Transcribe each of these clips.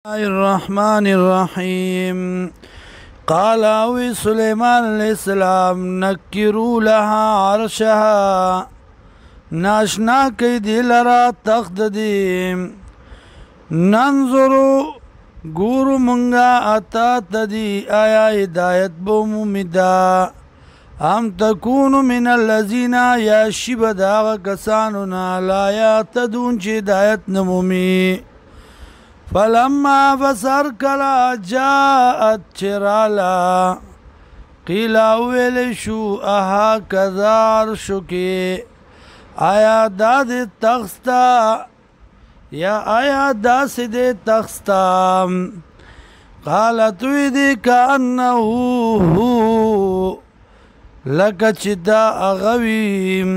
الرحمن الرحيم قال أوي سليمان عليه السلام نكروا لها عرشها ناشنا كي دي لرا تخت دي ننظروا گورو منگا اتا تدي آیا هدایت بومومدا ام تكونوا من الذين يا شب داغ کسانونا لا يهتدون چه هدایت نمومي فلما بصر کلا جاءت چرالا قیل اویل شو اها کذار شکی آیا داد تخستا یا آیا داس دے تخستا قالت ویدی کانہو ہو لکا چدا اغویم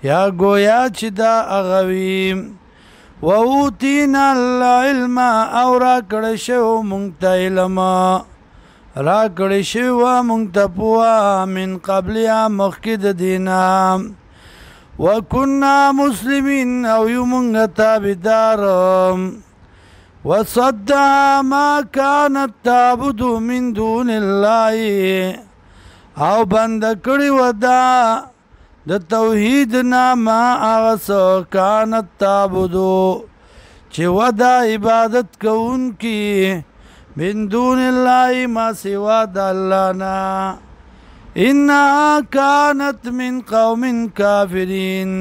یا گویا چدا اغویم وَأُوتِينَا الْعِلْمَ او را کڑشو منگتا علم را کڑشو منگتا پوا من قبلیا مخکد دینا وَكُنَّا مسلمین او یو منگتا بدار وَصَدَّا مَا كَانَتْ تَعْبُدُ مِن دُونِ اللَّهِ او بند کڑی ودا د توحید ناما آغسو کانت تابدو چه ودا عبادت کون کی من دون اللہ ما سوا دا اللہ نا انہا کانت من قوم کافرین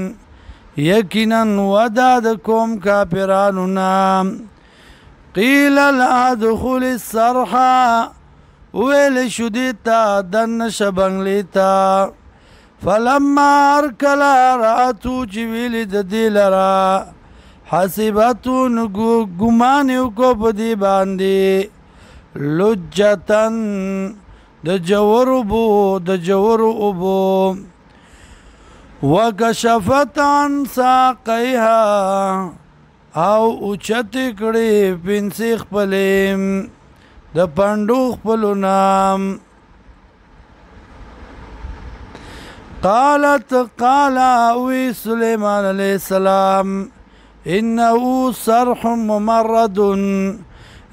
یقینا ودا دا قوم کافرانونا قیل لا دخول الصرحا ویل شدیتا دن شبنگلیتا فلما ارکلا راتو چویلی دی لرا حسیبتو نگو گمانیو کو پدی باندی لجتن د جورو بو وکشفت عن ساقیها او اوچت کڑی پنسی خپلیم د پندو خپلو نام قال اوی سلیمان علیہ السلام انہو صرح ممرد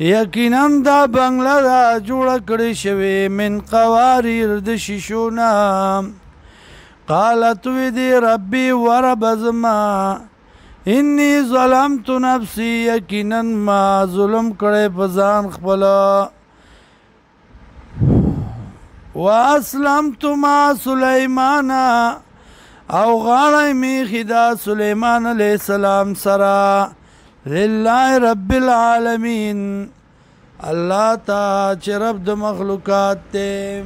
یقینا دا بنگلہ دا جوڑا کڑی شوی من قواریر د شیشونا قالت وی دی ربی ورب ازما انی ظلمت نفسی یقینا ما ظلم کڑی پزان خپلا واسلمت مع سلیمان او غاڑی میخی دا سلیمان علیہ السلام سرا للہ رب العالمین اللہ تا چه رب دا مخلوقات تے